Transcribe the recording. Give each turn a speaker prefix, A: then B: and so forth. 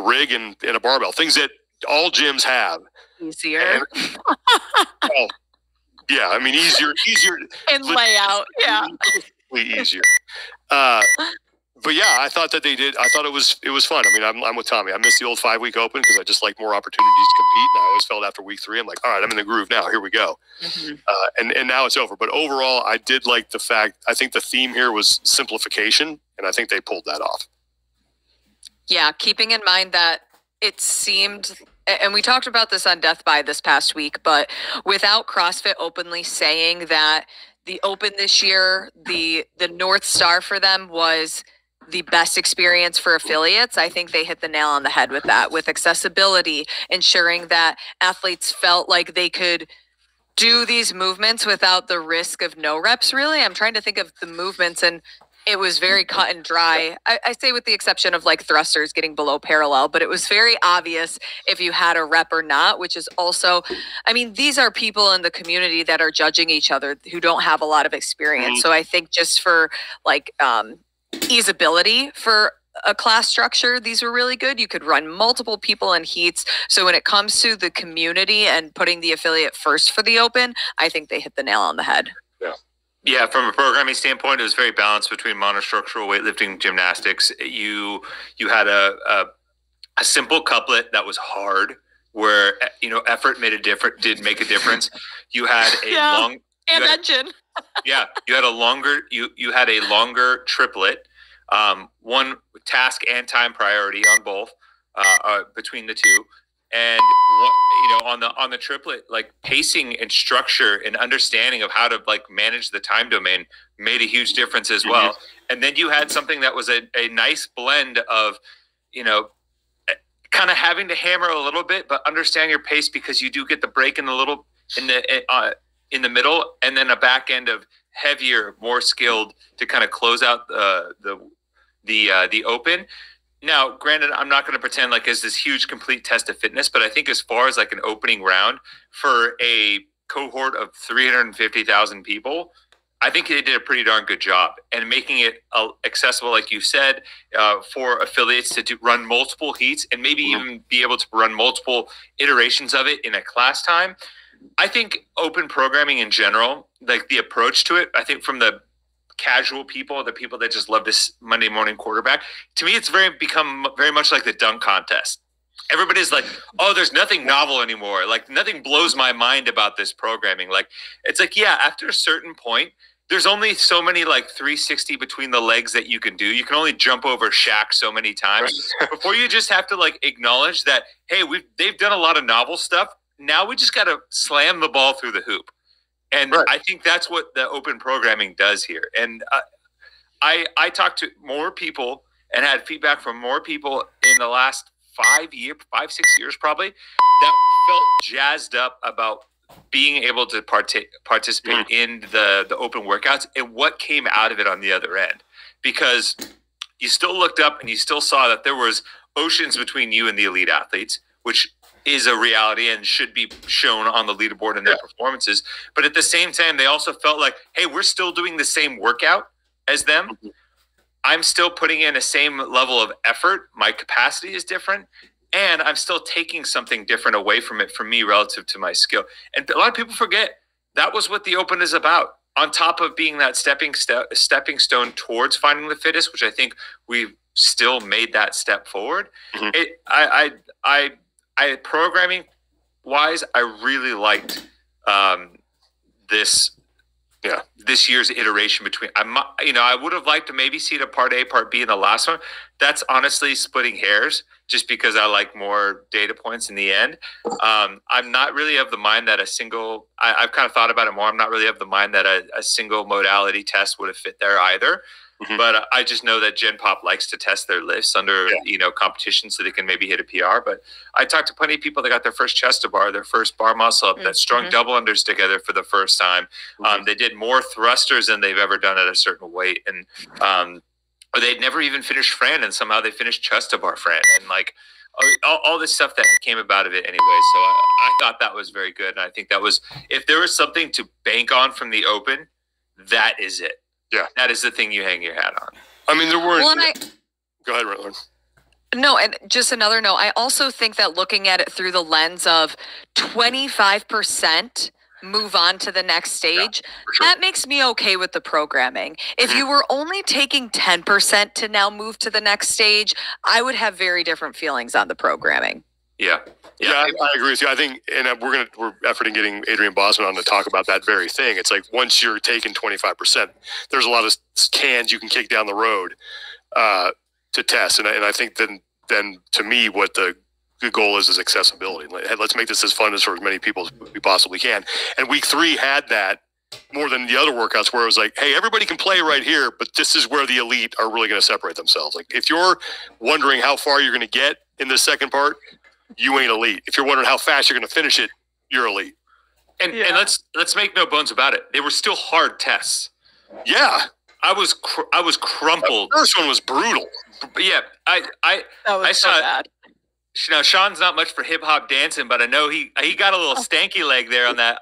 A: rig and a barbell, things that all gyms have.
B: Easier.
A: And, well, yeah, I mean, easier.
B: And layout, yeah.
A: Easier. But yeah, I thought that they did. I thought it was fun. I mean, I'm with Tommy. I missed the old 5-week open because I just like more opportunities to compete. And I always felt after week 3, I'm like, all right, I'm in the groove now. Here we go. And now it's over. But overall, I did like the fact. I think the theme here was simplification, and I think they pulled that off.
B: Yeah, keeping in mind that it seemed, and we talked about this on Death By this past week, but without CrossFit openly saying that the Open this year, the North Star for them was the best experience for affiliates, I think they hit the nail on the head with that, with accessibility, ensuring that athletes felt like they could do these movements without the risk of no reps, really. I'm trying to think of the movements, and it was very cut and dry. I say with the exception of like thrusters getting below parallel, but it was very obvious if you had a rep or not, which is also, I mean, these are people in the community that are judging each other who don't have a lot of experience. So I think just for like easeability for a class structure, these were really good. You could run multiple people in heats. So when it comes to the community and putting the affiliate first for the Open, I think they hit the nail on the head.
C: Yeah, from a programming standpoint, it was very balanced between monostructural weightlifting, gymnastics. You had a simple couplet that was hard, where effort did make a difference. You had a long
B: engine.
C: Yeah, you had a longer triplet, one task and time priority on both, between the two. And on the triplet, like pacing and structure and understanding of how to like manage the time domain made a huge difference as well. And then you had something that was a nice blend of, kind of having to hammer a little bit, but understand your pace, because you do get the break in the middle, and then a back end of heavier, more skilled to kind of close out the Open. Now, granted, I'm not going to pretend like it's this huge complete test of fitness, but I think as far as like an opening round for a cohort of 350,000 people, I think they did a pretty darn good job, and making it accessible, like you said, for affiliates to run multiple heats and maybe even be able to run multiple iterations of it in a class time. I think open programming in general, like the approach to it, I think from the casual people, the people that just love this Monday morning quarterback, to me, it's become very much like the dunk contest. Everybody's like, oh, there's nothing novel anymore. Like nothing blows my mind about this programming. Like, it's like, yeah, after a certain point, there's only so many like 360 between the legs that you can do. You can only jump over Shaq so many times before you just have to like acknowledge that, hey, they've done a lot of novel stuff. Now we just got to slam the ball through the hoop. And I think that's what the open programming does here. And I talked to more people and had feedback from more people in the last 5, 6 years probably, that felt jazzed up about being able to participate in the open workouts and what came out of it on the other end. Because you still looked up and you still saw that there was oceans between you and the elite athletes, which is a reality and should be shown on the leaderboard in their performances. But at the same time, they also felt like, hey, we're still doing the same workout as them. I'm still putting in a same level of effort. My capacity is different, and I'm still taking something different away from it for me relative to my skill. And a lot of people forget that was what the Open is about. On top of being that stepping stone towards finding the fittest, which I think we've still made that step forward. I programming wise, I really liked this year's iteration between. I would have liked to maybe see the part A, part B in the last one. That's honestly splitting hairs, just because I like more data points in the end. I'm not really of the mind that I've kind of thought about it more. I'm not really of the mind that a single modality test would have fit there either. But I just know that Gen Pop likes to test their lifts under competition, so they can maybe hit a PR. But I talked to plenty of people that got their first chest to bar, their first bar muscle up, that strung double unders together for the first time. They did more thrusters than they've ever done at a certain weight, and or they'd never even finished Fran, and somehow they finished chest to bar Fran, and like all this stuff that came about of it anyway. So I thought that was very good, and I think that was, if there was something to bank on from the Open, that is it. Yeah, that is the thing you hang your hat on.
A: I mean, there weren't. Go ahead, Rutland.
B: No, and just another note, I also think that looking at it through the lens of 25% move on to the next stage,
A: sure.
B: that makes me okay with the programming. If you were only taking 10% to now move to the next stage, I would have very different feelings on the programming.
C: Yeah.
A: I agree with you. I think, and we're efforting getting Adrian Bosman on to talk about that very thing. It's like once you're taking 25%, there's a lot of cans you can kick down the road to test. And I think then to me, what the goal is accessibility. Let's make this as fun as for as many people as we possibly can. And week 3 had that more than the other workouts, where it was like, hey, everybody can play right here, but this is where the elite are really going to separate themselves. Like if you're wondering how far you're going to get in the second part, you ain't elite. If you're wondering how fast you're going to finish it, you're elite.
C: And let's make no bones about it. They were still hard tests.
A: Yeah,
C: I was crumpled.
A: The first one was brutal.
C: Yeah,
B: That was
C: I
B: so
C: saw
B: bad.
C: Now Sean's not much for hip hop dancing, but I know he got a little stanky leg there on that